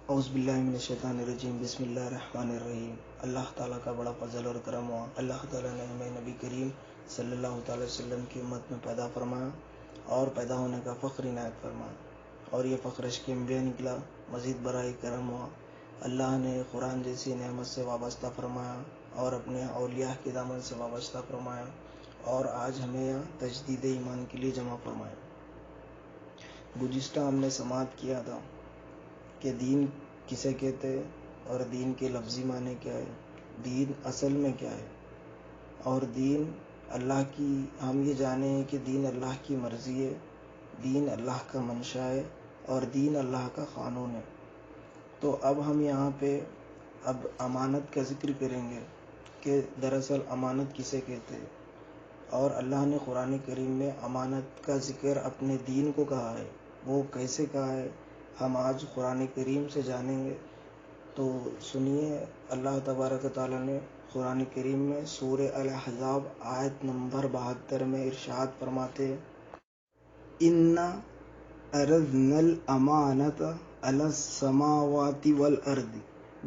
اعوذ باللہ من الشیطان الرجیم، بسم اللہ الرحمن الرحیم۔ اللہ تعالیٰ کا بڑا فضل اور کرم ہوا۔ اللہ تعالیٰ نے ہمیں نبی کریم صلی اللہ تعالی وسلم کی امت میں پیدا فرمایا اور پیدا ہونے کا فخر عنایت فرمایا، اور یہ فخر عشق انبیاء نکلا۔ مزید برائے کرم ہوا، اللہ نے قرآن جیسی نعمت سے وابستہ فرمایا اور اپنے اولیاء کے دامن سے وابستہ فرمایا، اور آج ہمیں یہاں تجدید ایمان کے لیے جمع فرمایا۔ گزشتہ ہم نے سماعت کیا تھا کہ دین کسے کہتے ہیں اور دین کے لفظی معنی کیا ہے، دین اصل میں کیا ہے، اور دین اللہ کی، ہم یہ جانیں کہ دین اللہ کی مرضی ہے، دین اللہ کا منشا ہے، اور دین اللہ کا قانون ہے۔ تو اب ہم یہاں پہ اب امانت کا ذکر کریں گے کہ دراصل امانت کسے کہتے ہیں، اور اللہ نے قرآن کریم میں امانت کا ذکر اپنے دین کو کہا ہے۔ وہ کیسے کہا ہے ہم آج قرآن کریم سے جانیں گے۔ تو سنیے، اللہ تبارک تعالیٰ نے قرآن کریم میں سورہ الاحزاب آیت نمبر 72 میں ارشاد فرماتے ہیں، اِنَّا عَرَضْنَا الْأَمَانَةَ عَلَى السَّمَاوَاتِ وَالْأَرْضِ،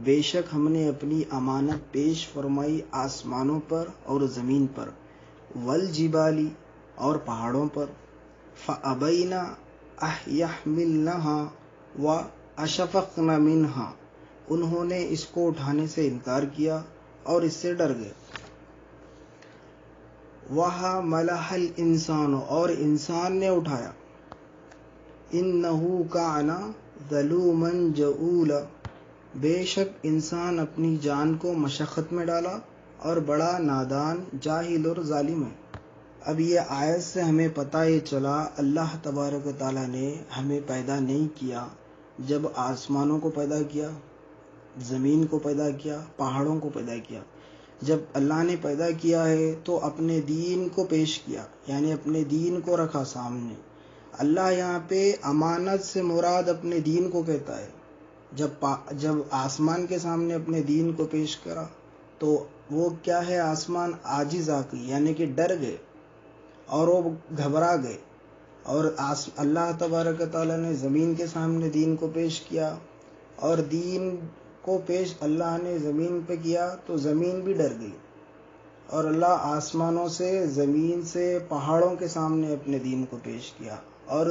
بے شک ہم نے اپنی امانت پیش فرمائی آسمانوں پر اور زمین پر، والجبال اور پہاڑوں پر، فَأَبَيْنَ أَن يَحْمِلْنَهَا وَأَشْفَقْنَ مِنْهَا، انہوں نے اس کو اٹھانے سے انکار کیا اور اس سے ڈر گئے۔ وَحَمَلَهَا الْإِنسَانُ، اور انسان نے اٹھایا، إِنَّهُ كَانَ ظَلُومًا جَهُولًا، بے شک انسان اپنی جان کو مشقت میں ڈالا اور بڑا نادان، جاہل اور ظالم ہے۔ اب یہ آیت سے ہمیں پتہ یہ چلا، اللہ تبارک و تعالیٰ نے ہمیں پیدا نہیں کیا جب آسمانوں کو پیدا کیا، زمین کو پیدا کیا، پہاڑوں کو پیدا کیا۔ جب اللہ نے پیدا کیا ہے تو اپنے دین کو پیش کیا، یعنی اپنے دین کو رکھا سامنے۔ اللہ یہاں پہ امانت سے مراد اپنے دین کو کہتا ہے۔ جب آسمان کے سامنے اپنے دین کو پیش کرا تو وہ کیا ہے، آسمان عاجز آ گئی، یعنی کہ ڈر گئے اور وہ گھبرا گئے، اور اللہ تبارک تعالیٰ نے زمین کے سامنے دین کو پیش کیا، اور دین کو پیش اللہ نے زمین پہ کیا تو زمین بھی ڈر گئی، اور اللہ آسمانوں سے، زمین سے، پہاڑوں کے سامنے اپنے دین کو پیش کیا، اور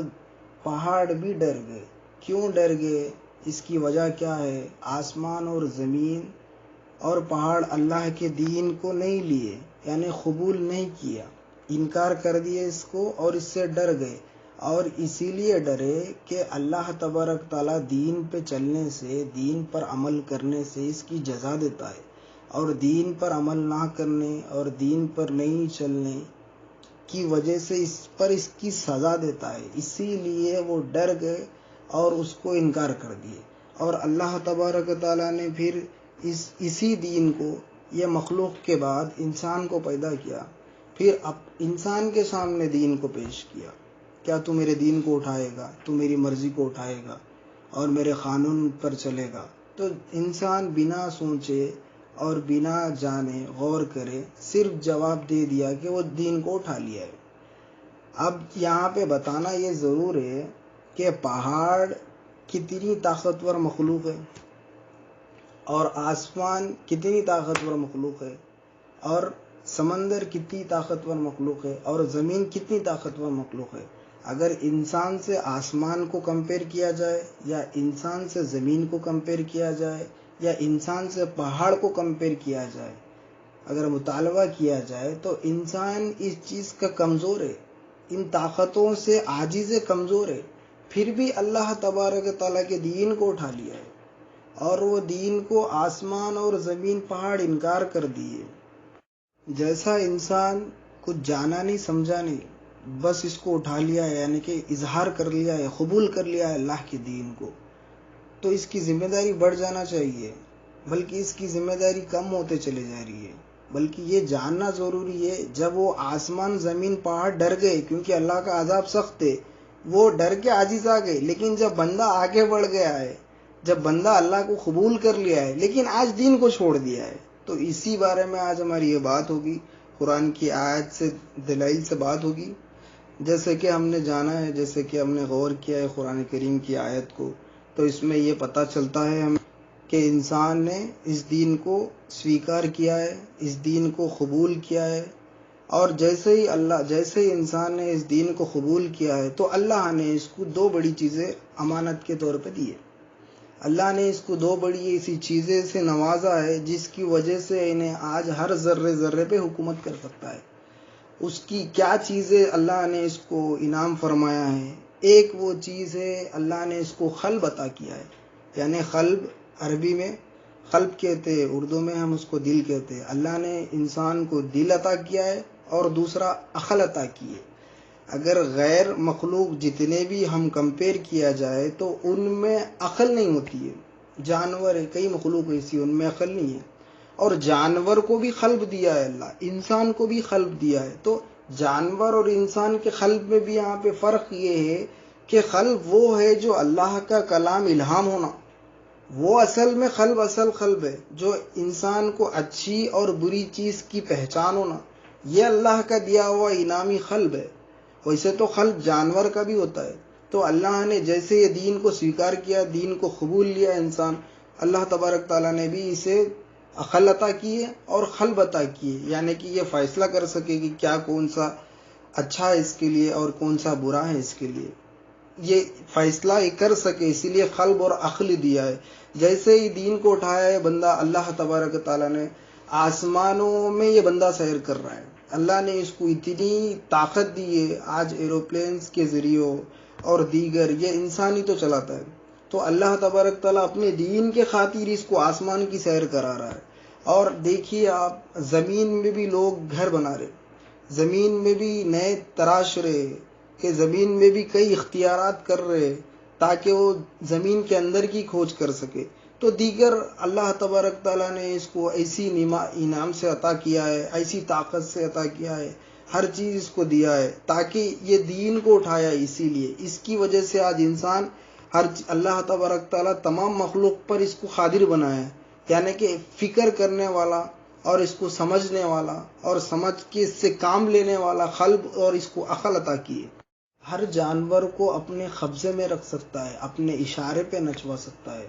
پہاڑ بھی ڈر گئے۔ کیوں ڈر گئے؟ اس کی وجہ کیا ہے؟ آسمان اور زمین اور پہاڑ اللہ کے دین کو نہیں لیے، یعنی قبول نہیں کیا، انکار کر دیے اس کو، اور اس سے ڈر گئے، اور اسی لیے ڈرے کہ اللہ تبارک تعالیٰ دین پہ چلنے سے، دین پر عمل کرنے سے اس کی جزا دیتا ہے، اور دین پر عمل نہ کرنے اور دین پر نہیں چلنے کی وجہ سے اس کی سزا دیتا ہے۔ اسی لیے وہ ڈر گئے اور اس کو انکار کر دیے، اور اللہ تبارک تعالیٰ نے پھر اسی دین کو، یہ مخلوق کے بعد انسان کو پیدا کیا، پھر اب انسان کے سامنے دین کو پیش کیا، کیا تو میرے دین کو اٹھائے گا، تو میری مرضی کو اٹھائے گا اور میرے قانون پر چلے گا؟ تو انسان بنا سوچے اور بنا جانے غور کرے صرف جواب دے دیا کہ وہ دین کو اٹھا لیا ہے۔ اب یہاں پہ بتانا یہ ضرور ہے کہ پہاڑ کتنی طاقتور مخلوق ہے، اور آسمان کتنی طاقتور مخلوق ہے، اور سمندر کتنی طاقتور مخلوق ہے، اور زمین کتنی طاقتور مخلوق ہے۔ اگر انسان سے آسمان کو کمپیئر کیا جائے، یا انسان سے زمین کو کمپیئر کیا جائے، یا انسان سے پہاڑ کو کمپیئر کیا جائے، اگر مطالبہ کیا جائے تو انسان اس چیز کا کمزور ہے، ان طاقتوں سے عاجز کمزور ہے، پھر بھی اللہ تبارک تعالیٰ کے دین کو اٹھا لیا ہے، اور وہ دین کو آسمان اور زمین، پہاڑ انکار کر دیے۔ جیسا انسان کچھ جانا نہیں، سمجھا نہیں، بس اس کو اٹھا لیا ہے، یعنی کہ اظہار کر لیا ہے، قبول کر لیا ہے اللہ کے دین کو، تو اس کی ذمہ داری بڑھ جانا چاہیے، بلکہ اس کی ذمہ داری کم ہوتے چلے جا رہی ہے۔ بلکہ یہ جاننا ضروری ہے، جب وہ آسمان، زمین، پہاڑ ڈر گئے کیونکہ اللہ کا عذاب سخت ہے، وہ ڈر کے عاجز آ گئے، لیکن جب بندہ آگے بڑھ گیا ہے، جب بندہ اللہ کو قبول کر لیا ہے لیکن آج دین کو چھوڑ دیا ہے، تو اسی بارے میں آج ہماری یہ بات ہوگی، قرآن کی آیت سے، دلائل سے بات ہوگی۔ جیسے کہ ہم نے جانا ہے، جیسے کہ ہم نے غور کیا ہے قرآن کریم کی آیت کو، تو اس میں یہ پتہ چلتا ہے ہمیں کہ انسان نے اس دین کو سویکار کیا ہے، اس دین کو قبول کیا ہے، اور جیسے ہی انسان نے اس دین کو قبول کیا ہے تو اللہ نے اس کو دو بڑی چیزیں امانت کے طور پہ دی ہے۔ اللہ نے اس کو دو بڑی ایسی چیزیں سے نوازا ہے جس کی وجہ سے انہیں آج ہر ذرے ذرے پہ حکومت کر سکتا ہے۔ اس کی کیا چیزیں اللہ نے اس کو انعام فرمایا ہے؟ ایک وہ چیز ہے، اللہ نے اس کو قلب عطا کیا ہے، یعنی قلب عربی میں قلب کہتے ہیں، اردو میں ہم اس کو دل کہتے ہیں۔ اللہ نے انسان کو دل عطا کیا ہے اور دوسرا عقل عطا کی ہے۔ اگر غیر مخلوق جتنے بھی ہم کمپیئر کیا جائے تو ان میں عقل نہیں ہوتی ہے۔ جانور ہے، کئی مخلوق ایسی ان میں عقل نہیں ہے، اور جانور کو بھی قلب دیا ہے اللہ، انسان کو بھی قلب دیا ہے۔ تو جانور اور انسان کے قلب میں بھی یہاں پہ فرق یہ ہے کہ قلب وہ ہے جو اللہ کا کلام الہام ہونا، وہ اصل میں اصل قلب ہے جو انسان کو اچھی اور بری چیز کی پہچان ہونا، یہ اللہ کا دیا ہوا انعامی قلب ہے۔ ویسے تو قلب جانور کا بھی ہوتا ہے۔ تو اللہ نے جیسے یہ دین کو سویکار کیا، دین کو قبول لیا انسان، اللہ تبارک تعالیٰ نے بھی اسے عقل عطا کی ہے اور قلب عطا کی ہے، یعنی کہ یہ فیصلہ کر سکے کہ کیا کون سا اچھا ہے اس کے لیے اور کون سا برا ہے اس کے لیے، یہ فیصلہ کر سکے، اسی لیے قلب اور عقل دیا ہے۔ جیسے ہی دین کو اٹھایا ہے بندہ، اللہ تبارک تعالیٰ نے آسمانوں میں یہ بندہ سیر کر رہا ہے، اللہ نے اس کو اتنی طاقت دی ہے، آج ایروپلینز کے ذریعے اور دیگر یہ انسان ہی تو چلاتا ہے، تو اللہ تبارک تعالیٰ اپنے دین کے خاطر اس کو آسمان کی سیر کرا رہا ہے۔ اور دیکھیے آپ، زمین میں بھی لوگ گھر بنا رہے، زمین میں بھی نئے تراش رہے، کہ زمین میں بھی کئی اختیارات کر رہے تاکہ وہ زمین کے اندر کی کھوج کر سکے۔ تو دیگر اللہ تبارک تعالیٰ نے اس کو ایسی انعام سے عطا کیا ہے، ایسی طاقت سے عطا کیا ہے، ہر چیز اس کو دیا ہے تاکہ یہ دین کو اٹھایا، اسی لیے اس کی وجہ سے آج انسان اللہ تبارک تعالیٰ تمام مخلوق پر اس کو قادر بنایا ہے، یعنی کہ فکر کرنے والا اور اس کو سمجھنے والا اور سمجھ کے اس سے کام لینے والا قلب اور اس کو عقل عطا کی ہے۔ ہر جانور کو اپنے قبضے میں رکھ سکتا ہے، اپنے اشارے پہ نچوا سکتا ہے۔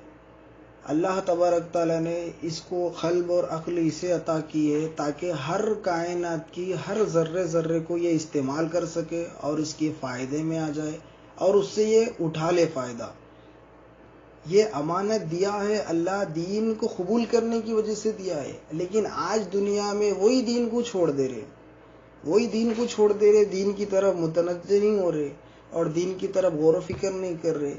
اللہ تبارک تعالیٰ نے اس کو قلب اور عقل اسے عطا کی ہے تاکہ ہر کائنات کی ہر ذرے ذرے کو یہ استعمال کر سکے اور اس کے فائدے میں آ جائے اور اس سے یہ اٹھا لے فائدہ۔ یہ امانت دیا ہے اللہ، دین کو قبول کرنے کی وجہ سے دیا ہے، لیکن آج دنیا میں وہی دین کو چھوڑ دے رہے، دین کی طرف متوجہ نہیں ہو رہے اور دین کی طرف غور و فکر نہیں کر رہے،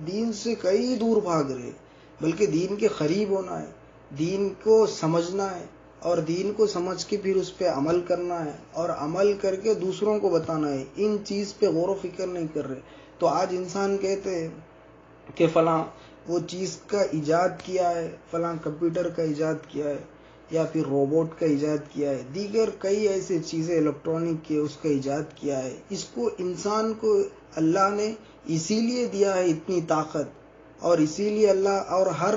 دین سے کئی دور بھاگ رہے، بلکہ دین کے قریب ہونا ہے، دین کو سمجھنا ہے اور دین کو سمجھ کے پھر اس پہ عمل کرنا ہے اور عمل کر کے دوسروں کو بتانا ہے، ان چیز پہ غور و فکر نہیں کر رہے۔ تو آج انسان کہتے ہیں کہ فلاں وہ چیز کا ایجاد کیا ہے، فلاں کمپیوٹر کا ایجاد کیا ہے یا پھر روبوٹ کا ایجاد کیا ہے، دیگر کئی ایسی چیزیں الیکٹرانک کے اس کا ایجاد کیا ہے۔ اس کو انسان کو اللہ نے اسی لیے دیا ہے اتنی طاقت، اور اسی لیے اللہ اور ہر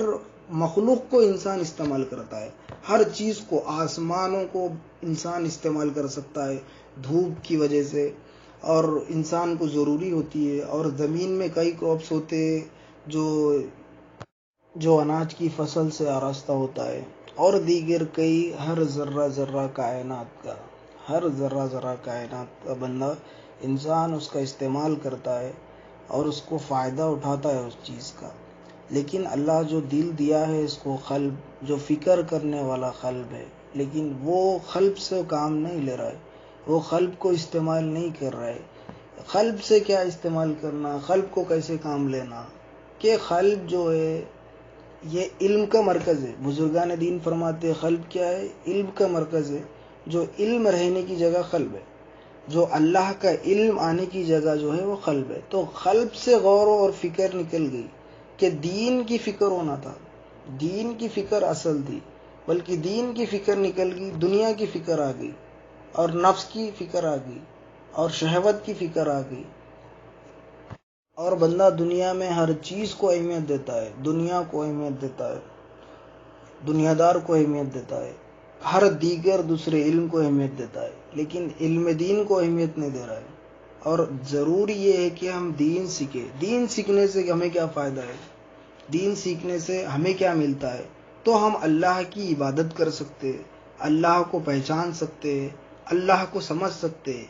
مخلوق کو انسان استعمال کرتا ہے، ہر چیز کو، آسمانوں کو انسان استعمال کر سکتا ہے دھوپ کی وجہ سے، اور انسان کو ضروری ہوتی ہے، اور زمین میں کئی کراپس ہوتے ہیں جو اناج کی فصل سے آراستہ ہوتا ہے، اور دیگر کئی ہر ذرہ کائنات کا بندہ انسان اس کا استعمال کرتا ہے اور اس کو فائدہ اٹھاتا ہے اس چیز کا۔ لیکن اللہ جو دل دیا ہے اس کو، قلب جو فکر کرنے والا قلب ہے، لیکن وہ قلب سے کام نہیں لے رہا ہے، وہ قلب کو استعمال نہیں کر رہا ہے۔ قلب سے کیا استعمال کرنا، قلب کو کیسے کام لینا، کہ قلب جو ہے یہ علم کا مرکز ہے۔ بزرگان دین فرماتے ہیں قلب کیا ہے؟ علم کا مرکز ہے، جو علم رہنے کی جگہ قلب ہے، جو اللہ کا علم آنے کی جگہ جو ہے وہ قلب ہے۔ تو قلب سے غور اور فکر نکل گئی کہ دین کی فکر ہونا تھا، دین کی فکر اصل تھی، بلکہ دین کی فکر نکل گئی، دنیا کی فکر آ گئی اور نفس کی فکر آ گئی اور شہوت کی فکر آ گئی، اور بندہ دنیا میں ہر چیز کو اہمیت دیتا ہے، دنیا کو اہمیت دیتا ہے، دنیا دار کو اہمیت دیتا ہے، ہر دیگر دوسرے علم کو اہمیت دیتا ہے، لیکن علم دین کو اہمیت نہیں دے رہا ہے۔ اور ضروری یہ ہے کہ ہم دین سیکھیں. دین سیکھنے سے ہمیں کیا فائدہ ہے؟ دین سیکھنے سے ہمیں کیا ملتا ہے؟ تو ہم اللہ کی عبادت کر سکتے، اللہ کو پہچان سکتے، اللہ کو سمجھ سکتے.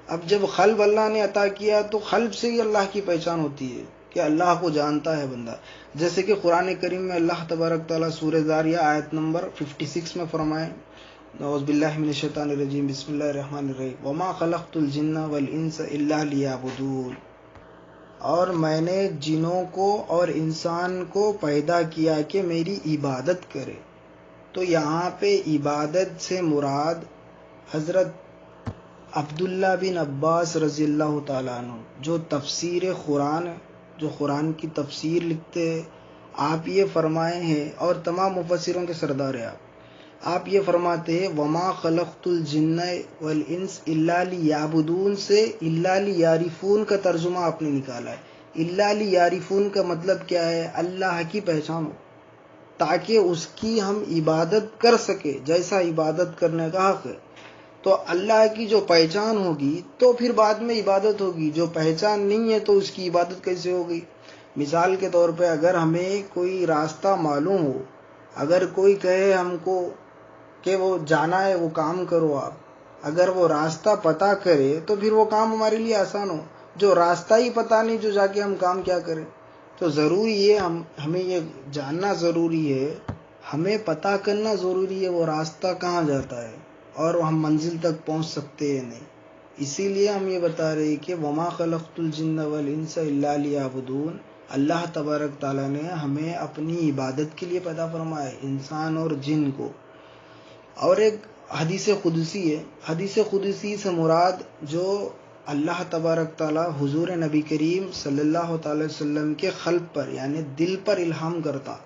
اب جب قلب اللہ نے عطا کیا تو قلب سے ہی اللہ کی پہچان ہوتی ہے کہ اللہ کو جانتا ہے بندہ. جیسے کہ قرآن کریم میں اللہ تبارک تعالیٰ سورہ زاریہ آیت نمبر 56 میں فرمائے، اعوذ باللہ من الشیطان الرجیم، بسم اللہ الرحمن الرحیم، وما خلقت الجن والانس الا لیعبدون. اور میں نے جنوں کو اور انسان کو پیدا کیا کہ میری عبادت کرے. تو یہاں پہ عبادت سے مراد حضرت عبداللہ بن عباس رضی اللہ تعالیٰ عنہ جو تفسیر قرآن، جو قرآن کی تفسیر لکھتے ہیں، آپ یہ فرمائے ہیں، اور تمام مفسروں کے سردار ہیں، آپ یہ فرماتے ہیں وما خلقت الجن والانس الا لیعبدون سے الا لیعرفون کا ترجمہ آپ نے نکالا ہے. الا لیعرفون کا مطلب کیا ہے؟ اللہ کی پہچان ہو تاکہ اس کی ہم عبادت کر سکے جیسا عبادت کرنے کا حق ہے. تو اللہ کی جو پہچان ہوگی تو پھر بعد میں عبادت ہوگی. جو پہچان نہیں ہے تو اس کی عبادت کیسے ہوگی؟ مثال کے طور پہ اگر ہمیں کوئی راستہ معلوم ہو، اگر کوئی کہے ہم کو کہ وہ جانا ہے، وہ کام کرو آپ، اگر وہ راستہ پتہ کرے تو پھر وہ کام ہمارے لیے آسان ہو. جو راستہ ہی پتہ نہیں، جو جا کے ہم کام کیا کریں؟ تو ضروری ہے ہمیں یہ جاننا ضروری ہے، ہمیں پتہ کرنا ضروری ہے وہ راستہ کہاں جاتا ہے اور ہم منزل تک پہنچ سکتے ہیں نہیں. اسی لیے ہم یہ بتا رہے ہیں کہ وما خلقت الجن والانس الا لیعبدون. اللہ تبارک تعالیٰ نے ہمیں اپنی عبادت کے لیے پیدا فرمایا ہے، انسان اور جن کو. اور ایک حدیث قدسی ہے، حدیث قدسی سے مراد جو اللہ تبارک تعالیٰ حضور نبی کریم صلی اللہ تعالی وسلم کے قلب پر یعنی دل پر الہام کرتا،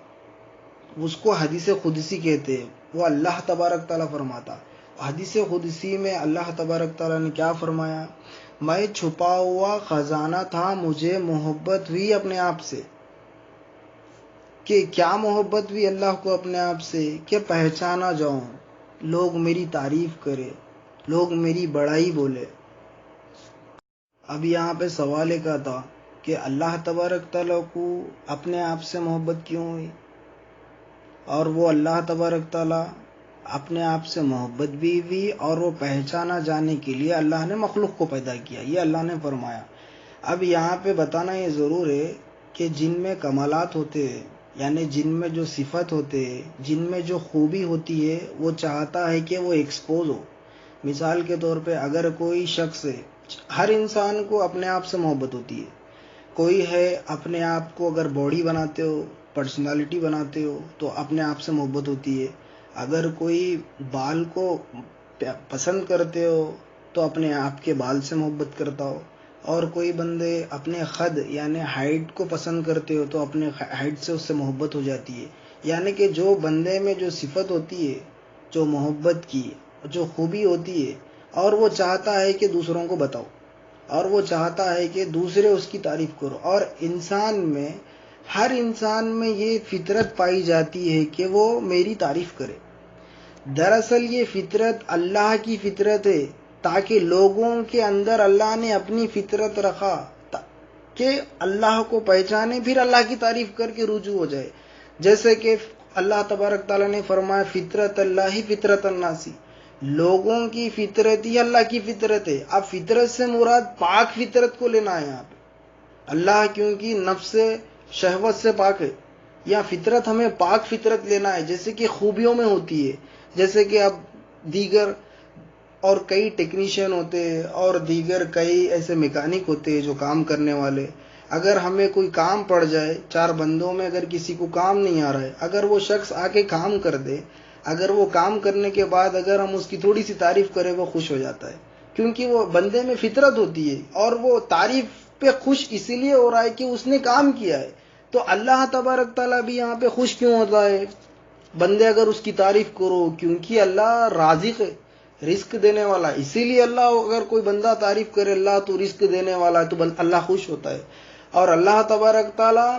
اس کو حدیث قدسی کہتے ہیں. وہ اللہ تبارک تعالیٰ فرماتا. حدیث قدسی میں اللہ تبارک تعالیٰ نے کیا فرمایا؟ میں چھپا ہوا خزانہ تھا، مجھے محبت ہوئی اپنے آپ سے. کہ کیا محبت ہوئی اللہ کو اپنے آپ سے؟ کہ پہچانا جاؤں، لوگ میری تعریف کرے، لوگ میری بڑائی بولے. اب یہاں پہ سوال ایک آتا کہ اللہ تبارک تعالیٰ کو اپنے آپ سے محبت کیوں ہوئی؟ اور وہ اللہ تبارک تعالیٰ اپنے آپ سے محبت بھی ہوئی اور وہ پہچانا جانے کے لیے اللہ نے مخلوق کو پیدا کیا، یہ اللہ نے فرمایا. اب یہاں پہ بتانا یہ ضرور ہے کہ جن میں کمالات ہوتے ہیں، یعنی جن میں جو صفت ہوتے ہیں، جن میں جو خوبی ہوتی ہے، وہ چاہتا ہے کہ وہ ایکسپوز ہو. مثال کے طور پہ اگر کوئی شخص ہے، ہر انسان کو اپنے آپ سے محبت ہوتی ہے. کوئی ہے اپنے آپ کو اگر باڈی بناتے ہو، پرسنالٹی بناتے ہو تو اپنے آپ سے محبت ہوتی ہے. اگر کوئی بال کو پسند کرتے ہو تو اپنے آپ کے بال سے محبت کرتا ہو. اور کوئی بندے اپنے قد یعنی ہائٹ کو پسند کرتے ہو تو اپنے ہائٹ سے اس سے محبت ہو جاتی ہے. یعنی کہ جو بندے میں جو صفت ہوتی ہے، جو محبت کی جو خوبی ہوتی ہے، اور وہ چاہتا ہے کہ دوسروں کو بتاؤ، اور وہ چاہتا ہے کہ دوسرے اس کی تعریف کرو. اور انسان میں، ہر انسان میں یہ فطرت پائی جاتی ہے کہ وہ میری تعریف کرے. دراصل یہ فطرت اللہ کی فطرت ہے، تاکہ لوگوں کے اندر اللہ نے اپنی فطرت رکھا کہ اللہ کو پہچانے، پھر اللہ کی تعریف کر کے رجوع ہو جائے. جیسے کہ اللہ تبارک تعالیٰ نے فرمایا فطرت اللہ ہی فطرت الناسی، لوگوں کی فطرت ہی اللہ کی فطرت ہے. اب فطرت سے مراد پاک فطرت کو لینا ہے یہاں پہ. اللہ کیونکہ نفس شہوت سے پاک ہے، یا فطرت ہمیں پاک فطرت لینا ہے جیسے کہ خوبیوں میں ہوتی ہے. جیسے کہ اب دیگر اور کئی ٹیکنیشین ہوتے ہیں اور دیگر کئی ایسے میکینک ہوتے ہیں جو کام کرنے والے. اگر ہمیں کوئی کام پڑ جائے، 4 بندوں میں اگر کسی کو کام نہیں آ رہا ہے، اگر وہ شخص آ کے کام کر دے، اگر وہ کام کرنے کے بعد اگر ہم اس کی تھوڑی سی تعریف کریں، وہ خوش ہو جاتا ہے، کیونکہ وہ بندے میں فطرت ہوتی ہے. اور وہ تعریف پہ خوش اسی لیے ہو رہا ہے کہ اس نے کام کیا ہے. تو اللہ تبارک تعالیٰ بھی یہاں پہ خوش کیوں ہوتا ہے؟ بندے اگر اس کی تعریف کرو، کیونکہ اللہ رازق ہے، رزق دینے والا. اسی لیے اللہ اگر کوئی بندہ تعریف کرے اللہ تو رزق دینے والا ہے، تو اللہ خوش ہوتا ہے. اور اللہ تبارک تعالیٰ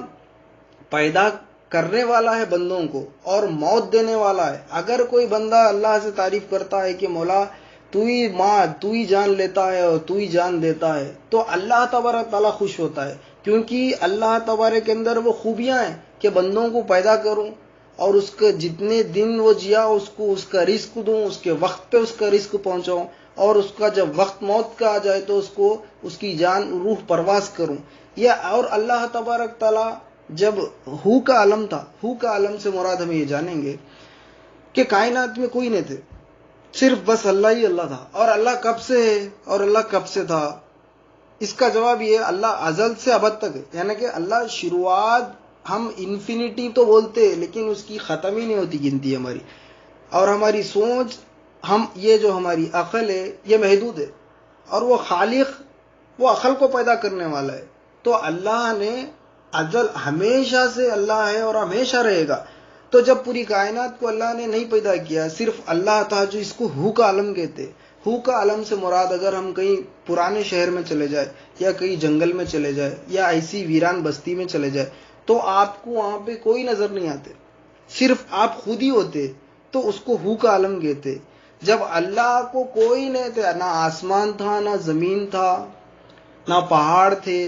پیدا کرنے والا ہے بندوں کو اور موت دینے والا ہے. اگر کوئی بندہ اللہ سے تعریف کرتا ہے کہ مولا تو ہی ماں، تو ہی جان لیتا ہے اور تو ہی جان دیتا ہے، تو اللہ تبارک تعالیٰ خوش ہوتا ہے، کیونکہ اللہ تبارک کے اندر وہ خوبیاں ہیں کہ بندوں کو پیدا کروں اور اس کے جتنے دن وہ جیا اس کو اس کا رزق دوں، اس کے وقت پہ اس کا رزق پہنچاؤں، اور اس کا جب وقت موت کا آ جائے تو اس کو اس کی جان روح پرواز کروں۔ اور اللہ تبارک تعالیٰ جب ہو کا عالم تھا، ہو کا عالم سے مراد ہم یہ جانیں گے کہ کائنات میں کوئی نہیں تھے، صرف بس اللہ ہی اللہ تھا۔ اور اللہ کب سے ہے اور اللہ کب سے تھا؟ اس کا جواب یہ اللہ ازل سے ابد تک ہے، یعنی کہ اللہ شروعات، ہم انفینٹی تو بولتے ہیں لیکن اس کی ختم ہی نہیں ہوتی گنتی ہماری، اور ہماری سوچ، ہم یہ جو ہماری عقل ہے یہ محدود ہے، اور وہ خالق وہ عقل کو پیدا کرنے والا ہے۔ تو اللہ نے ازل، ہمیشہ سے اللہ ہے اور ہمیشہ رہے گا۔ تو جب پوری کائنات کو اللہ نے نہیں پیدا کیا، صرف اللہ تھا، جو اس کو ہو کا عالم کہتے۔ ہو کا عالم سے مراد، اگر ہم کہیں پرانے شہر میں چلے جائے یا کہیں جنگل میں چلے جائے یا ایسی ویران بستی میں چلے جائے تو آپ کو وہاں پہ کوئی نظر نہیں آتے، صرف آپ خود ہی ہوتے، تو اس کو ہو کا عالم کہتے۔ جب اللہ کو کوئی نہیں تھا، نہ آسمان تھا، نہ زمین تھا، نہ پہاڑ تھے،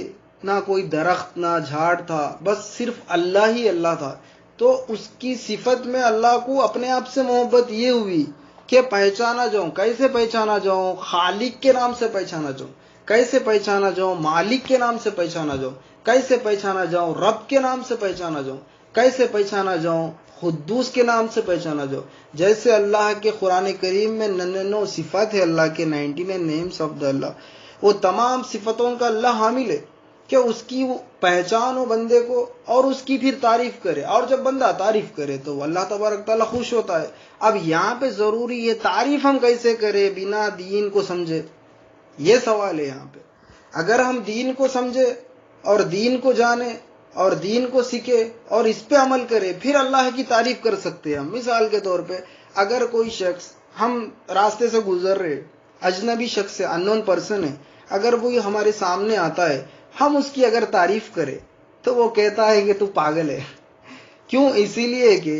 نہ کوئی درخت، نہ جھاڑ تھا، بس صرف اللہ ہی اللہ تھا، تو اس کی صفت میں اللہ کو اپنے آپ سے محبت یہ ہوئی کہ پہچانا جاؤں۔ کیسے پہچانا جاؤں؟ خالق کے نام سے پہچانا جاؤں۔ کیسے پہچانا جاؤں؟ مالک کے نام سے پہچانا جاؤں۔ کیسے پہچانا جاؤں؟ رب کے نام سے پہچانا جاؤں۔ کیسے پہچانا جاؤں؟ قدوس کے نام سے پہچانا جاؤں۔ جیسے اللہ کے قرآن کریم میں 99 صفات ہے، اللہ کے 99 نیمز آف دا اللہ، وہ تمام صفتوں کا اللہ حامل ہے کہ اس کی وہ پہچان ہو بندے کو، اور اس کی پھر تعریف کرے، اور جب بندہ تعریف کرے تو اللہ تبارک تعالیٰ خوش ہوتا ہے۔ اب یہاں پہ ضروری ہے تعریف ہم کیسے کریں بنا دین کو سمجھے، یہ سوال ہے یہاں پہ۔ اگر ہم دین کو سمجھے اور دین کو جانے اور دین کو سیکھے اور اس پہ عمل کرے، پھر اللہ کی تعریف کر سکتے ہیں ہم۔ مثال کے طور پہ اگر کوئی شخص، ہم راستے سے گزر رہے، اجنبی شخص ہے، ان نون پرسن ہے، اگر وہ ہمارے سامنے آتا ہے، ہم اس کی اگر تعریف کریں تو وہ کہتا ہے کہ تو پاگل ہے۔ کیوں؟ اسی لیے کہ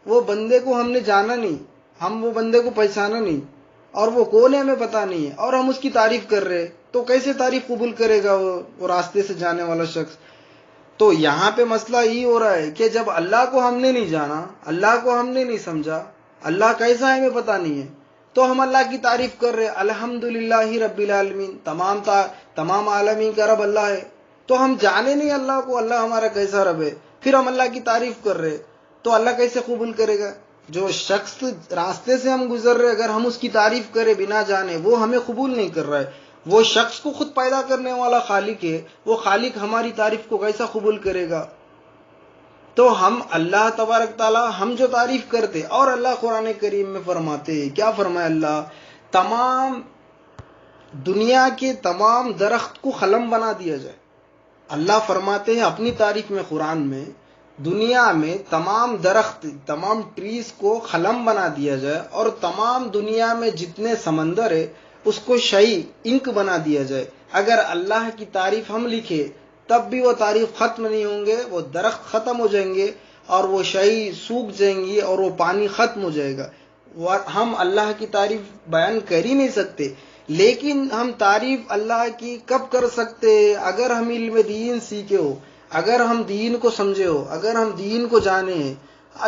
وہ بندے کو ہم نے جانا نہیں، ہم وہ بندے کو پہچانا نہیں، اور وہ کون ہے ہمیں پتا نہیں ہے، اور ہم اس کی تعریف کر رہے، تو کیسے تعریف قبول کرے گا وہ راستے سے جانے والا شخص؟ تو یہاں پہ مسئلہ یہ ہو رہا ہے کہ جب اللہ کو ہم نے نہیں جانا، اللہ کو ہم نے نہیں سمجھا، اللہ کیسا ہے ہمیں پتا نہیں ہے، تو ہم اللہ کی تعریف کر رہے، الحمدللہ رب العالمین، تمام عالمین کا رب اللہ ہے، تو ہم جانے نہیں اللہ کو، اللہ ہمارا کیسا رب ہے، پھر ہم اللہ کی تعریف کر رہے، تو اللہ کیسے قبول کرے گا؟ جو شخص راستے سے ہم گزر رہے، اگر ہم اس کی تعریف کرے بنا جانے، وہ ہمیں قبول نہیں کر رہا ہے، وہ شخص کو خود پیدا کرنے والا خالق ہے، وہ خالق ہماری تعریف کو کیسا قبول کرے گا؟ تو ہم اللہ تبارک تعالیٰ، ہم جو تعریف کرتے، اور اللہ قرآن کریم میں فرماتے، کیا فرمایا اللہ؟ تمام دنیا کے تمام درخت کو قلم بنا دیا جائے۔ اللہ فرماتے ہیں اپنی تعریف میں قرآن میں، دنیا میں تمام درخت، تمام ٹریز کو قلم بنا دیا جائے، اور تمام دنیا میں جتنے سمندر ہے اس کو شئی، انک بنا دیا جائے۔ اگر اللہ کی تعریف ہم لکھے تب بھی وہ تعریف ختم نہیں ہوں گے، وہ درخت ختم ہو جائیں گے، اور وہ شئی سوکھ جائیں گی، اور وہ پانی ختم ہو جائے گا۔ ہم اللہ کی تعریف بیان کر ہی نہیں سکتے، لیکن ہم تعریف اللہ کی کب کر سکتے؟ اگر ہم علم دین سیکھے ہو، اگر ہم دین کو سمجھے ہو، اگر ہم دین کو جانے ہیں،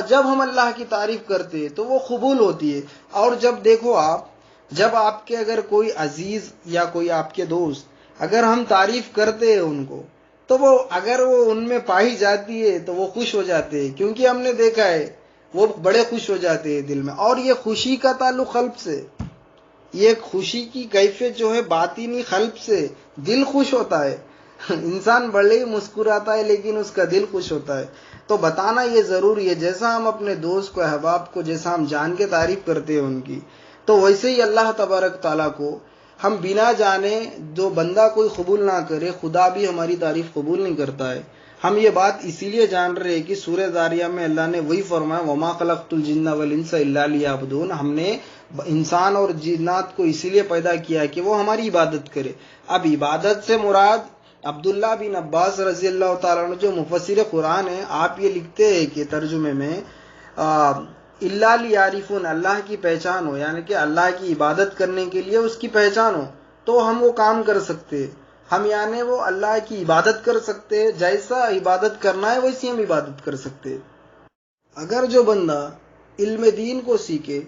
جب ہم اللہ کی تعریف کرتے تو وہ قبول ہوتی ہے۔ اور جب دیکھو آپ، جب آپ کے اگر کوئی عزیز یا کوئی آپ کے دوست، اگر ہم تعریف کرتے ہیں ان کو، تو وہ اگر وہ ان میں پائی جاتی ہے تو وہ خوش ہو جاتے ہیں، کیونکہ ہم نے دیکھا ہے وہ بڑے خوش ہو جاتے ہیں دل میں۔ اور یہ خوشی کا تعلق قلب سے، یہ خوشی کی کیفیت جو ہے باطنی قلب سے، دل خوش ہوتا ہے۔ انسان بڑے ہی مسکراتا ہے لیکن اس کا دل خوش ہوتا ہے۔ تو بتانا یہ ضروری ہے، جیسا ہم اپنے دوست کو، احباب کو، جیسا ہم جان کے تعریف کرتے ہیں ان کی، تو ویسے ہی اللہ تبارک تعالیٰ کو ہم بنا جانے، جو بندہ کوئی قبول نہ کرے، خدا بھی ہماری تعریف قبول نہیں کرتا ہے۔ ہم یہ بات اسی لیے جان رہے ہیں کہ سورہ ذاریہ میں اللہ نے وہی فرمایا، وما خلقت الجن والانس الا لیعبدون، ہم نے انسان اور جنات کو اسی لیے پیدا کیا کہ وہ ہماری عبادت کرے۔ اب عبادت سے مراد عبداللہ بن عباس رضی اللہ تعالیٰ عنہ جو مفسر قرآن ہیں، آپ یہ لکھتے ہیں کہ ترجمے میں الا لیعرفون، اللہ کی پہچان ہو، یعنی کہ اللہ کی عبادت کرنے کے لیے اس کی پہچان ہو تو ہم وہ کام کر سکتے، ہم یعنی وہ اللہ کی عبادت کر سکتے، جیسا عبادت کرنا ہے ویسی ہم عبادت کر سکتے۔ اگر جو بندہ علم دین کو سیکھے،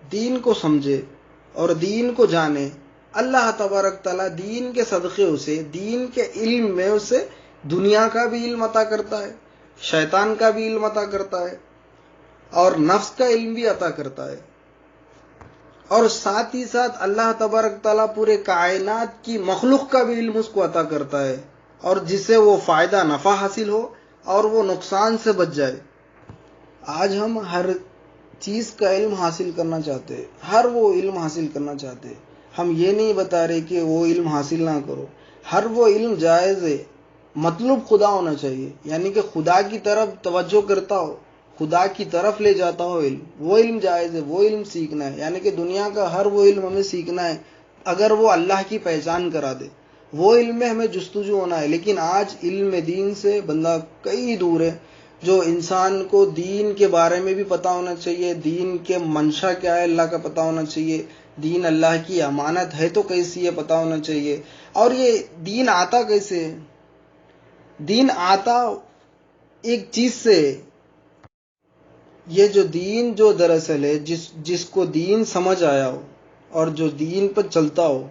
دین کو سمجھے اور دین کو جانے، اللہ تبارک تعالیٰ دین کے صدقے اسے، دین کے علم میں اسے دنیا کا بھی علم عطا کرتا ہے، شیطان کا بھی علم عطا کرتا ہے اور نفس کا علم بھی عطا کرتا ہے، اور ساتھ ہی ساتھ اللہ تبارک تعالیٰ پورے کائنات کی مخلوق کا بھی علم اس کو عطا کرتا ہے، اور جس سے وہ فائدہ نفع حاصل ہو اور وہ نقصان سے بچ جائے۔ آج ہم ہر چیز کا علم حاصل کرنا چاہتے ہیں، ہر وہ علم حاصل کرنا چاہتے ہیں، ہم یہ نہیں بتا رہے کہ وہ علم حاصل نہ کرو، ہر وہ علم جائز ہے، مطلوب خدا ہونا چاہیے، یعنی کہ خدا کی طرف توجہ کرتا ہو، خدا کی طرف لے جاتا ہو علم، وہ علم جائز ہے، وہ علم سیکھنا ہے، یعنی کہ دنیا کا ہر وہ علم ہمیں سیکھنا ہے اگر وہ اللہ کی پہچان کرا دے، وہ علم میں ہمیں جستجو ہونا ہے۔ لیکن آج علم دین سے بندہ کئی دور ہے۔ جو انسان کو دین کے بارے میں بھی پتہ ہونا چاہیے، دین کے منشا کیا ہے اللہ کا پتہ ہونا چاہیے، دین اللہ کی امانت ہے تو کیسی ہے پتہ ہونا چاہیے، اور یہ دین آتا کیسے ہے؟ دین آتا ایک چیز سے، یہ جو دین جو دراصل ہے جس کو دین سمجھ آیا ہو اور جو دین پر چلتا ہو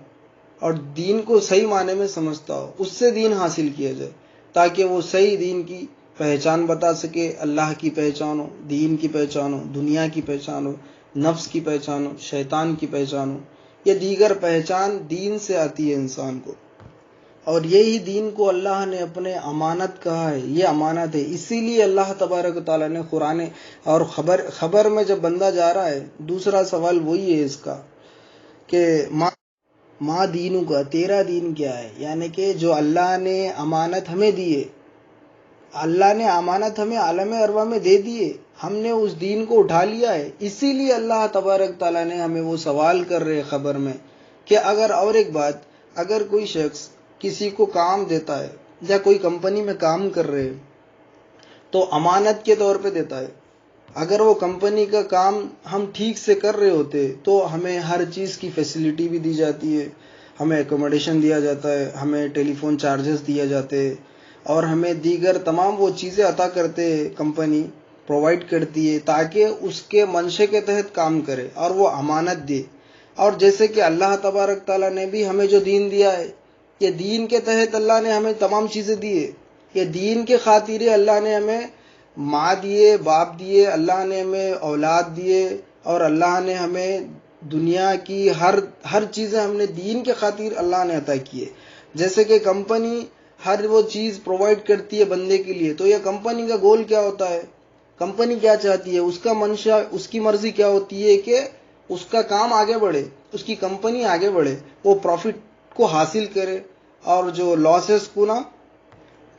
اور دین کو صحیح معنی میں سمجھتا ہو، اس سے دین حاصل کیا جائے تاکہ وہ صحیح دین کی پہچان بتا سکے، اللہ کی پہچان ہو، دین کی پہچان ہو، دنیا کی پہچان ہو، نفس کی پہچان ہو، شیطان کی پہچان ہو، یہ دیگر پہچان دین سے آتی ہے انسان کو، اور یہی دین کو اللہ نے اپنے امانت کہا ہے، یہ امانت ہے۔ اسی لیے اللہ تبارک تعالیٰ نے قرآن اور خبر میں جب بندہ جا رہا ہے، دوسرا سوال وہی ہے اس کا کہ ماں دینوں کا، تیرا دین کیا ہے، یعنی کہ جو اللہ نے امانت ہمیں دی ہے، اللہ نے امانت ہمیں عالم ارواح میں دے دی ہے، ہم نے اس دین کو اٹھا لیا ہے، اسی لیے اللہ تبارک تعالیٰ نے ہمیں وہ سوال کر رہے خبر میں کہ اور ایک بات، اگر کوئی شخص کسی کو کام دیتا ہے یا کوئی کمپنی میں کام کر رہے تو امانت کے طور پہ دیتا ہے، اگر وہ کمپنی کا کام ہم ٹھیک سے کر رہے ہوتے تو ہمیں ہر چیز کی فیسلٹی بھی دی جاتی ہے، ہمیں ایکوموڈیشن دیا جاتا ہے، ہمیں ٹیلی فون چارجز دیے جاتے ہیں، اور ہمیں دیگر تمام وہ چیزیں عطا کرتے کمپنی پرووائڈ کرتی ہے تاکہ اس کے منشے کے تحت کام کرے اور وہ امانت دے۔ اور جیسے کہ اللہ تبارک تعالیٰ نے بھی ہمیں جو دین دیا ہے، یہ دین کے تحت اللہ نے ہمیں تمام چیزیں دی ہے، یہ دین کے خاطر اللہ نے ہمیں ماں دیے، باپ دیے، اللہ نے ہمیں اولاد دیے، اور اللہ نے ہمیں دنیا کی ہر چیزیں ہم نے دین کے خاطر اللہ نے عطا کی ہے۔ جیسے کہ کمپنی ہر وہ چیز پرووائڈ کرتی ہے بندے کے لیے، تو یہ کمپنی کا گول کیا ہوتا ہے، کمپنی کیا چاہتی ہے، اس کا منشا، اس کی مرضی کیا ہوتی ہے کہ اس کا کام آگے بڑھے، اس کی کمپنی آگے بڑھے، وہ پروفٹ کو حاصل کرے اور جو لاسز کو نا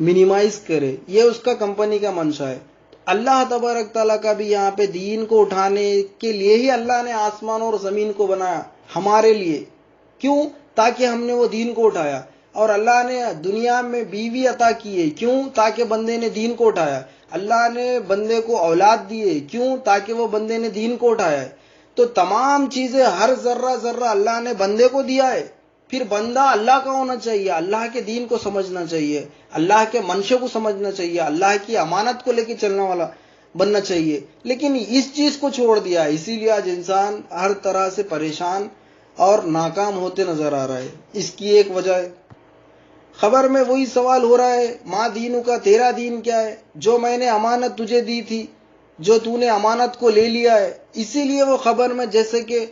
منیمائز کرے، یہ اس کا کمپنی کا منشا ہے۔ اللہ تبارک تعالیٰ کا بھی یہاں پہ دین کو اٹھانے کے لیے ہی اللہ نے آسمان اور زمین کو بنایا ہمارے لیے، کیوں؟ تاکہ ہم نے وہ دین کو اٹھایا، اور اللہ نے دنیا میں بیوی عطا کی ہے، کیوں؟ تاکہ بندے نے دین کو اٹھایا، اللہ نے بندے کو اولاد دی ہے، کیوں؟ تاکہ وہ بندے نے دین کو اٹھایا ہے۔ تو تمام چیزیں، ہر ذرہ اللہ نے بندے کو دیا ہے، پھر بندہ اللہ کا ہونا چاہیے، اللہ کے دین کو سمجھنا چاہیے، اللہ کے منشے کو سمجھنا چاہیے، اللہ کی امانت کو لے کے چلنے والا بننا چاہیے، لیکن اس چیز کو چھوڑ دیا، اسی لیے آج انسان ہر طرح سے پریشان اور ناکام ہوتے نظر آ رہا ہے۔ اس کی ایک وجہ ہے، خبر میں وہی سوال ہو رہا ہے، ماں دینوں کا، تیرا دین کیا ہے، جو میں نے امانت تجھے دی تھی، جو تو نے امانت کو لے لیا ہے۔ اسی لیے وہ خبر میں، جیسے کہ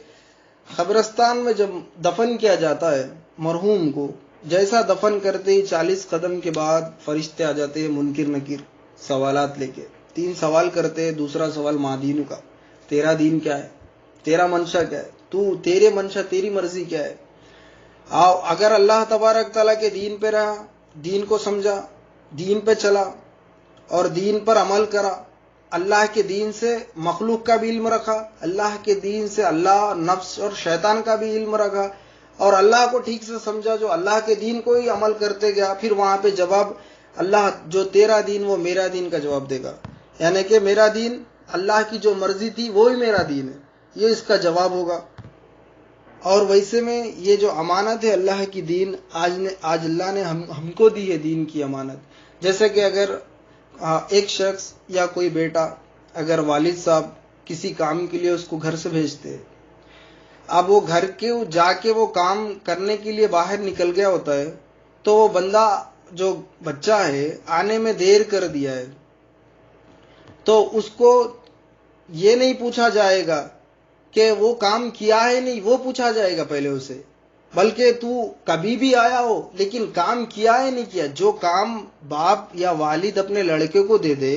قبرستان میں جب دفن کیا جاتا ہے مرحوم کو، جیسا دفن کرتے ہی 40 قدم کے بعد فرشتے آ جاتے ہیں، منکر نکیر، سوالات لے کے 3 سوال کرتے ہیں۔ دوسرا سوال ماں دینوں کا، تیرا دین کیا ہے، تیرا منشا کیا ہے، تیرے منشا، تیری مرضی کیا ہے۔ اگر اللہ تبارک تعالیٰ کے دین پہ رہا، دین کو سمجھا، دین پہ چلا اور دین پر عمل کرا، اللہ کے دین سے مخلوق کا بھی علم رکھا، اللہ کے دین سے اللہ، نفس اور شیطان کا بھی علم رکھا، اور اللہ کو ٹھیک سے سمجھا، جو اللہ کے دین کو ہی عمل کرتے گیا، پھر وہاں پہ جواب اللہ جو تیرا دین وہ میرا دین کا جواب دے گا، یعنی کہ میرا دین اللہ کی جو مرضی تھی وہی میرا دین ہے، یہ اس کا جواب ہوگا۔ اور ویسے میں یہ جو امانت ہے اللہ کی دین، آج اللہ نے ہم کو دی ہے دین کی امانت۔ جیسے کہ اگر ایک شخص یا کوئی بیٹا اگر والد صاحب کسی کام کے لیے اس کو گھر سے بھیجتے ہیں، اب وہ گھر کے جا کے وہ کام کرنے کے لیے باہر نکل گیا ہوتا ہے، تو وہ بندہ جو بچہ ہے آنے میں دیر کر دیا ہے، تو اس کو یہ نہیں پوچھا جائے گا کہ وہ کام کیا ہے نہیں، وہ پوچھا جائے گا پہلے اسے، بلکہ تو کبھی بھی آیا ہو لیکن کام کیا ہے نہیں کیا۔ جو کام باپ یا والد اپنے لڑکے کو دے دے،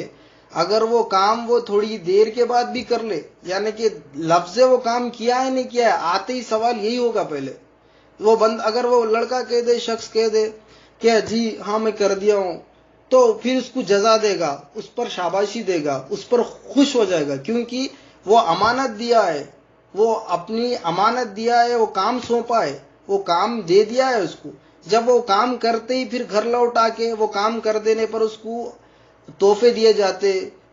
اگر وہ کام وہ تھوڑی دیر کے بعد بھی کر لے، یعنی کہ لفظ وہ کام کیا ہے نہیں کیا ہے، آتے ہی سوال یہی ہوگا پہلے۔ اگر وہ لڑکا کہہ دے، شخص کہہ دے کہ جی ہاں میں کر دیا ہوں، تو پھر اس کو جزا دے گا، اس پر شاباشی دے گا، اس پر خوش ہو جائے گا، کیونکہ وہ امانت دیا ہے، وہ اپنی امانت دیا ہے، وہ کام سونپا ہے، وہ کام دے دیا ہے اس کو۔ جب وہ کام کرتے ہی پھر گھر لوٹ آ کے وہ کام کر دینے پر اس کو تحفے دیے جاتے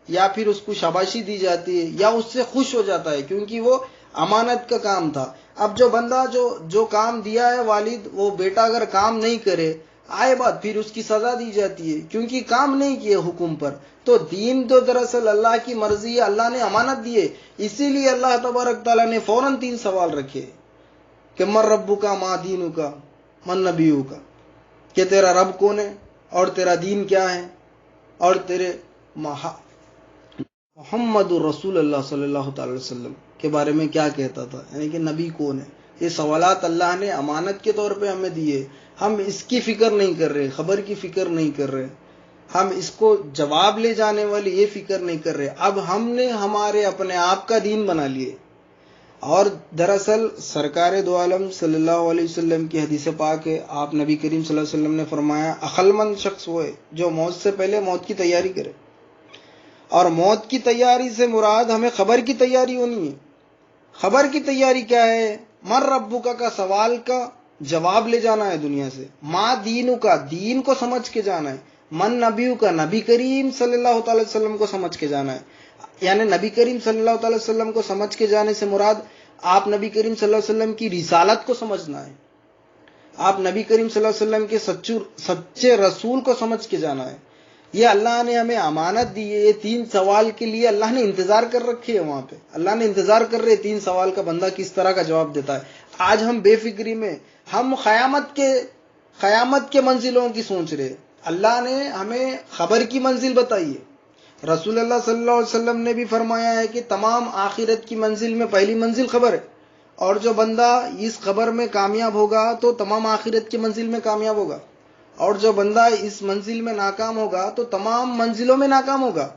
یا پھر اس کو شاباشی دی جاتی ہے یا اس سے خوش ہو جاتا ہے، کیونکہ وہ امانت کا کام تھا۔ اب جو بندہ جو کام دیا ہے والد، وہ بیٹا اگر کام نہیں کرے، آئے بات پھر اس کی سزا دی جاتی ہے، کیونکہ کام نہیں کیے حکم پر۔ تو دین تو دراصل اللہ کی مرضی ہے، اللہ نے امانت دی ہے، اسی لیے اللہ تبارک تعالیٰ نے فوراً 3 سوال رکھے کہ من ربو کا، ما دینو کا، من نبیو کا، کہ تیرا رب کون ہے اور تیرا دین کیا ہے، اور تیرے محمد رسول اللہ صلی اللہ تعالی وسلم کے بارے میں کیا کہتا تھا، یعنی کہ نبی کون ہے۔ یہ سوالات اللہ نے امانت کے طور پہ ہمیں دیے، ہم اس کی فکر نہیں کر رہے، خبر کی فکر نہیں کر رہے، ہم اس کو جواب لے جانے والی یہ فکر نہیں کر رہے۔ اب ہم نے ہمارے اپنے آپ کا دین بنا لیے۔ اور دراصل سرکار دو عالم صلی اللہ علیہ وسلم کی حدیث پاک ہے، آپ نبی کریم صلی اللہ علیہ وسلم نے فرمایا عقل مند شخص وہ ہے جو موت سے پہلے موت کی تیاری کرے۔ اور موت کی تیاری سے مراد ہمیں خبر کی تیاری ہونی ہے۔ خبر کی تیاری کیا ہے؟ من ربک کا سوال کا جواب لے جانا ہے دنیا سے، ما دینو کا دین کو سمجھ کے جانا ہے، من نبیو کا نبی کریم صلی اللہ تعالی وسلم کو سمجھ کے جانا ہے۔ یعنی نبی کریم صلی اللہ تعالی وسلم کو سمجھ کے جانے سے مراد آپ نبی کریم صلی اللہ علیہ وسلم کی رسالت کو سمجھنا ہے، آپ نبی کریم صلی اللہ علیہ وسلم کے سچے رسول کو سمجھ کے جانا ہے۔ یہ اللہ نے ہمیں امانت دی ہے، یہ 3 سوال کے لیے اللہ نے انتظار کر رکھے ہے، وہاں پہ اللہ نے انتظار کر رہے 3 سوال کا بندہ کس طرح کا جواب دیتا ہے۔ آج ہم بے فکری میں ہم قیامت کے منزلوں کی سوچ رہے، اللہ نے ہمیں خبر کی منزل بتائی ہے۔ رسول اللہ صلی اللہ علیہ وسلم نے بھی فرمایا ہے کہ تمام آخرت کی منزل میں پہلی منزل خبر ہے، اور جو بندہ اس خبر میں کامیاب ہوگا تو تمام آخرت کی منزل میں کامیاب ہوگا، اور جو بندہ اس منزل میں ناکام ہوگا تو تمام منزلوں میں ناکام ہوگا۔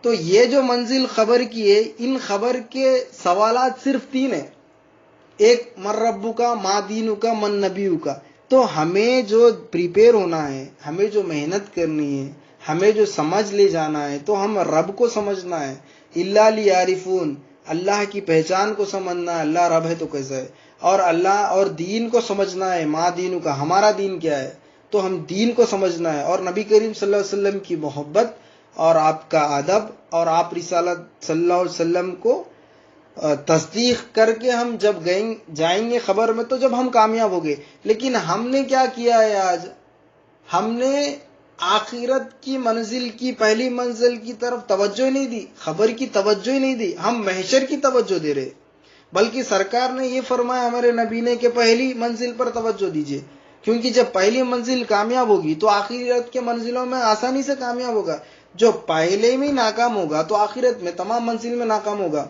تو یہ جو منزل خبر کی ہے، ان خبر کے سوالات صرف 3 ہیں، ایک من ربو کا، ما دینو کا، من نبیو کا۔ تو ہمیں جو پریپیئر ہونا ہے، ہمیں جو محنت کرنی ہے، ہمیں جو سمجھ لے جانا ہے، تو ہم رب کو سمجھنا ہے، اللہ لیعرفون، اللہ کی پہچان کو سمجھنا ہے، اللہ رب ہے تو کیسا ہے، اور اللہ اور دین کو سمجھنا ہے، ما دینو کا، ہمارا دین کیا ہے، تو ہم دین کو سمجھنا ہے، اور نبی کریم صلی اللہ علیہ وسلم کی محبت اور آپ کا ادب اور آپ رسالت صلی اللہ علیہ وسلم کو تصدیق کر کے ہم جب جائیں گے خبر میں، تو جب ہم کامیاب ہو گئے۔ لیکن ہم نے کیا کیا ہے آج؟ ہم نے آخرت کی منزل کی پہلی منزل کی طرف توجہ نہیں دی، خبر کی توجہ ہی نہیں دی، ہم محشر کی توجہ دے رہے۔ بلکہ سرکار نے یہ فرمایا ہمارے نبی نے کہ پہلی منزل پر توجہ دیجئے، کیونکہ جب پہلی منزل کامیاب ہوگی تو آخرت کے منزلوں میں آسانی سے کامیاب ہوگا۔ جو پہلے میں ناکام ہوگا تو آخرت میں تمام منزل میں ناکام ہوگا۔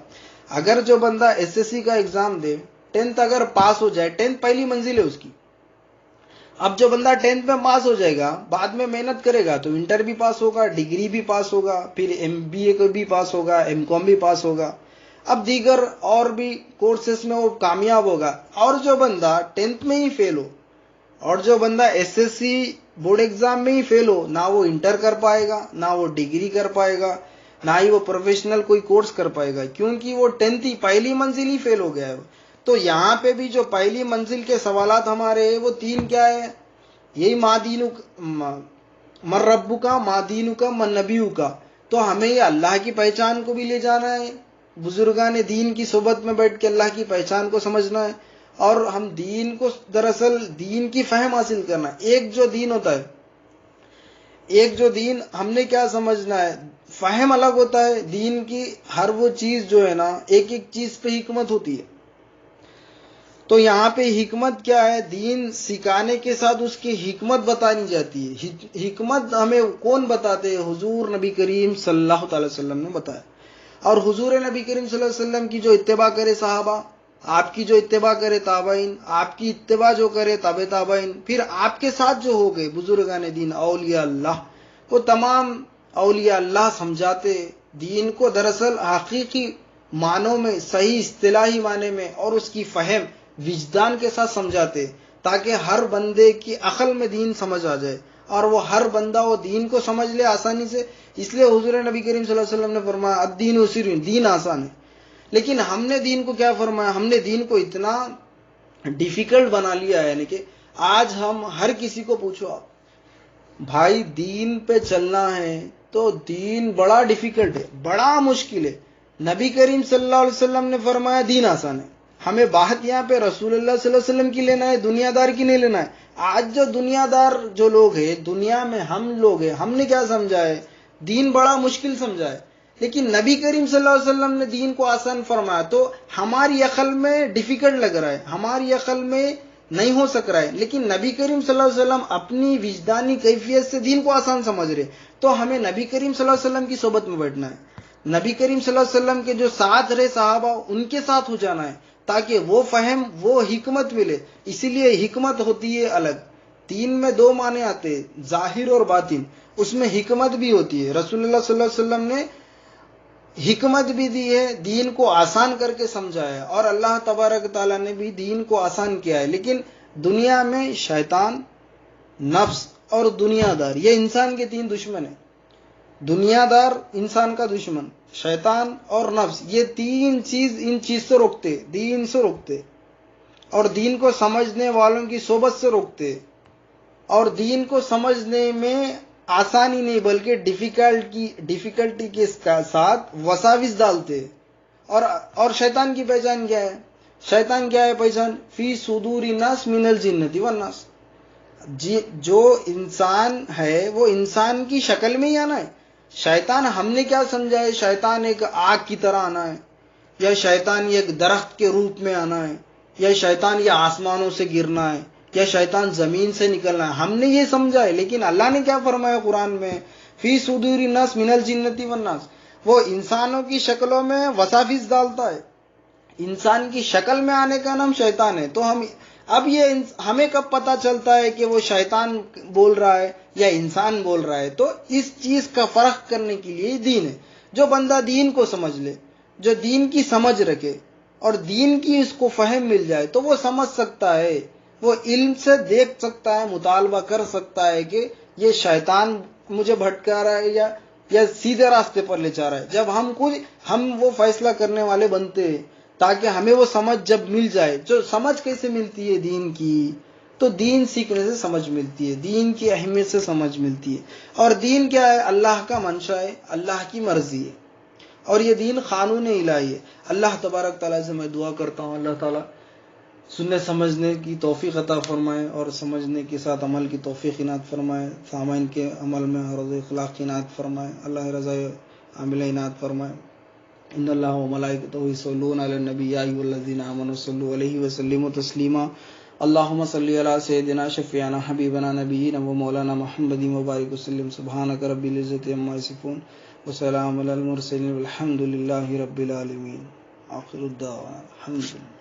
اگر جو بندہ SSC کا ایگزام دے، 10th اگر پاس ہو جائے، 10th پہلی منزل ہے اس کی، اب جو بندہ 10th میں پاس ہو جائے گا، بعد میں محنت کرے گا تو انٹر بھی پاس ہوگا، ڈگری بھی پاس ہوگا، پھر MBA کو بھی پاس ہوگا، MCOM بھی پاس ہوگا، اب دیگر اور بھی کورسز میں وہ کامیاب ہوگا۔ اور جو بندہ 10th میں ہی فیل ہو، اور جو بندہ SSC بورڈ ایگزام میں ہی فیل ہو، نہ وہ انٹر کر پائے گا، نہ وہ ڈگری کر پائے گا، نہ ہی وہ پروفیشنل کوئی کورس کر پائے گا، کیونکہ وہ 10th ہی پہلی منزل ہی فیل ہو گیا ہے۔ تو یہاں پہ بھی جو پہلی منزل کے سوالات ہمارے ہیں وہ 3 کیا ہے؟ یہی من ربو کا، ما دینو کا، من نبیو کا۔ تو تو ہمیں یہ اللہ کی پہچان کو بھی لے جانا ہے، بزرگان دین کی صحبت میں بیٹھ کے اللہ کی پہچان کو سمجھنا ہے، اور ہم دین کو دراصل دین کی فہم حاصل کرنا ہے۔ ایک جو دین ہوتا ہے، ایک جو دین ہم نے کیا سمجھنا ہے، فہم الگ ہوتا ہے دین کی، ہر وہ چیز جو ہے نا ایک ایک چیز پہ حکمت ہوتی ہے۔ تو یہاں پہ حکمت کیا ہے، دین سکھانے کے ساتھ اس کی حکمت بتانی جاتی ہے۔ حکمت ہمیں کون بتاتے ہیں؟ حضور نبی کریم صلی اللہ تعالی وسلم نے بتایا، اور حضور نبی کریم صلی اللہ علیہ وسلم کی جو اتباع کرے صحابہ، آپ کی جو اتباع کرے تابعین، آپ کی اتباع جو کرے تابع تابعین، پھر آپ کے ساتھ جو ہو گئے بزرگان دین اولیاء اللہ، وہ تمام اولیاء اللہ سمجھاتے دین کو دراصل حقیقی معنوں میں، صحیح اصطلاحی معنی میں، اور اس کی فہم وجدان کے ساتھ سمجھاتے، تاکہ ہر بندے کی عقل میں دین سمجھ آ جائے، اور وہ ہر بندہ وہ دین کو سمجھ لے آسانی سے۔ اس لیے حضور نبی کریم صلی اللہ علیہ وسلم نے فرمایا الدین یسیر، دین آسان ہے۔ لیکن ہم نے دین کو کیا فرمایا، ہم نے دین کو اتنا ڈیفیکلٹ بنا لیا ہے، یعنی کہ آج ہم ہر کسی کو پوچھو آپ بھائی دین پہ چلنا ہے تو دین بڑا ڈیفیکلٹ ہے، بڑا مشکل ہے۔ نبی کریم صلی اللہ علیہ وسلم نے فرمایا دین آسان ہے۔ ہمیں بات یہاں پہ رسول اللہ صلی اللہ علیہ وسلم کی لینا ہے، دنیا دار کی نہیں لینا ہے۔ آج جو دنیا دار جو لوگ ہیں، دنیا میں ہم لوگ ہیں، ہم نے کیا سمجھا ہے، دین بڑا مشکل سمجھا ہے، لیکن نبی کریم صلی اللہ علیہ وسلم نے دین کو آسان فرمایا، تو ہماری عقل میں ڈیفیکلٹ لگ رہا ہے، ہماری عقل میں نہیں ہو سک رہا ہے، لیکن نبی کریم صلی اللہ علیہ وسلم اپنی وجدانی کیفیت سے دین کو آسان سمجھ رہے، تو ہمیں نبی کریم صلی اللہ علیہ وسلم کی صحبت میں بیٹھنا ہے، نبی کریم صلی اللہ علیہ وسلم کے جو ساتھ رہے صحابہ ان کے ساتھ ہو جانا ہے، تاکہ وہ فہم، وہ حکمت ملے۔ اسی لیے حکمت ہوتی ہے الگ، دین میں دو معنی آتے ہیں، ظاہر اور باطن، اس میں حکمت بھی ہوتی ہے۔ رسول اللہ صلی اللہ علیہ وسلم نے حکمت بھی دی ہے، دین کو آسان کر کے سمجھا ہے، اور اللہ تبارک تعالیٰ نے بھی دین کو آسان کیا ہے۔ لیکن دنیا میں شیطان، نفس اور دنیا دار، یہ انسان کے تین دشمن ہیں۔ دنیا دار انسان کا دشمن، شیطان اور نفس، یہ تین چیز ان چیز سے روکتے، دین سے روکتے، اور دین کو سمجھنے والوں کی صحبت سے روکتے، اور دین کو سمجھنے میں آسانی نہیں بلکہ ڈیفیکلٹی کے ساتھ وساوس ڈالتے۔ اور شیطان کی پہچان کیا ہے؟ شیطان کیا ہے پہچان؟ فی صدور الناس من الجنۃ والناس، جو انسان ہے وہ انسان کی شکل میں ہی آنا ہے۔ شیطان ہم نے کیا سمجھا ہے، شیطان ایک آگ کی طرح آنا ہے، یا شیطان ایک درخت کے روپ میں آنا ہے، یا شیطان یہ آسمانوں سے گرنا ہے، یا شیطان زمین سے نکلنا ہے، ہم نے یہ سمجھا ہے۔ لیکن اللہ نے کیا فرمایا قرآن میں، فی صدور الناس من الجنۃ والناس، وہ انسانوں کی شکلوں میں وساوس ڈالتا ہے، انسان کی شکل میں آنے کا نام شیطان ہے۔ تو اب یہ ہمیں کب پتہ چلتا ہے کہ وہ شیطان بول رہا ہے یا انسان بول رہا ہے؟ تو اس چیز کا فرق کرنے کے لیے دین ہے۔ جو بندہ دین کو سمجھ لے، جو دین کی سمجھ رکھے اور دین کی اس کو فہم مل جائے، تو وہ سمجھ سکتا ہے، وہ علم سے دیکھ سکتا ہے، مطالبہ کر سکتا ہے کہ یہ شیطان مجھے بھٹکا رہا ہے یا سیدھے راستے پر لے جا رہا ہے۔ جب ہم وہ فیصلہ کرنے والے بنتے ہیں، تاکہ ہمیں وہ سمجھ جب مل جائے، جو سمجھ کیسے ملتی ہے دین کی، تو دین سیکھنے سے سمجھ ملتی ہے، دین کی اہمیت سے سمجھ ملتی ہے۔ اور دین کیا ہے؟ اللہ کا منشا ہے، اللہ کی مرضی ہے، اور یہ دین قانون الہی ہے۔ اللہ تبارک تعالیٰ سے میں دعا کرتا ہوں اللہ تعالیٰ سننے سمجھنے کی توفیق عطا فرمائے، اور سمجھنے کے ساتھ عمل کی توفیق عنایت فرمائے، سامعین کے عمل میں حرز اخلاق کی عنایت فرمائے، اللہ رضا عامل عنایت فرمائے۔ ان اللہ و ملائکتہ یصلون علی النبی یا ایھا الذین آمنوا صلوا علیہ وسلموا تسلیما۔ اللہم صلی علی سیدنا شفیعنا حبیبنا نبینا و مولانا محمد وبارک وسلم۔ سبحانک رب العزۃ عما یصفون وسلام علی المرسلین والحمد للہ رب العالمین۔ آخر الدعوانا الحمد للہ۔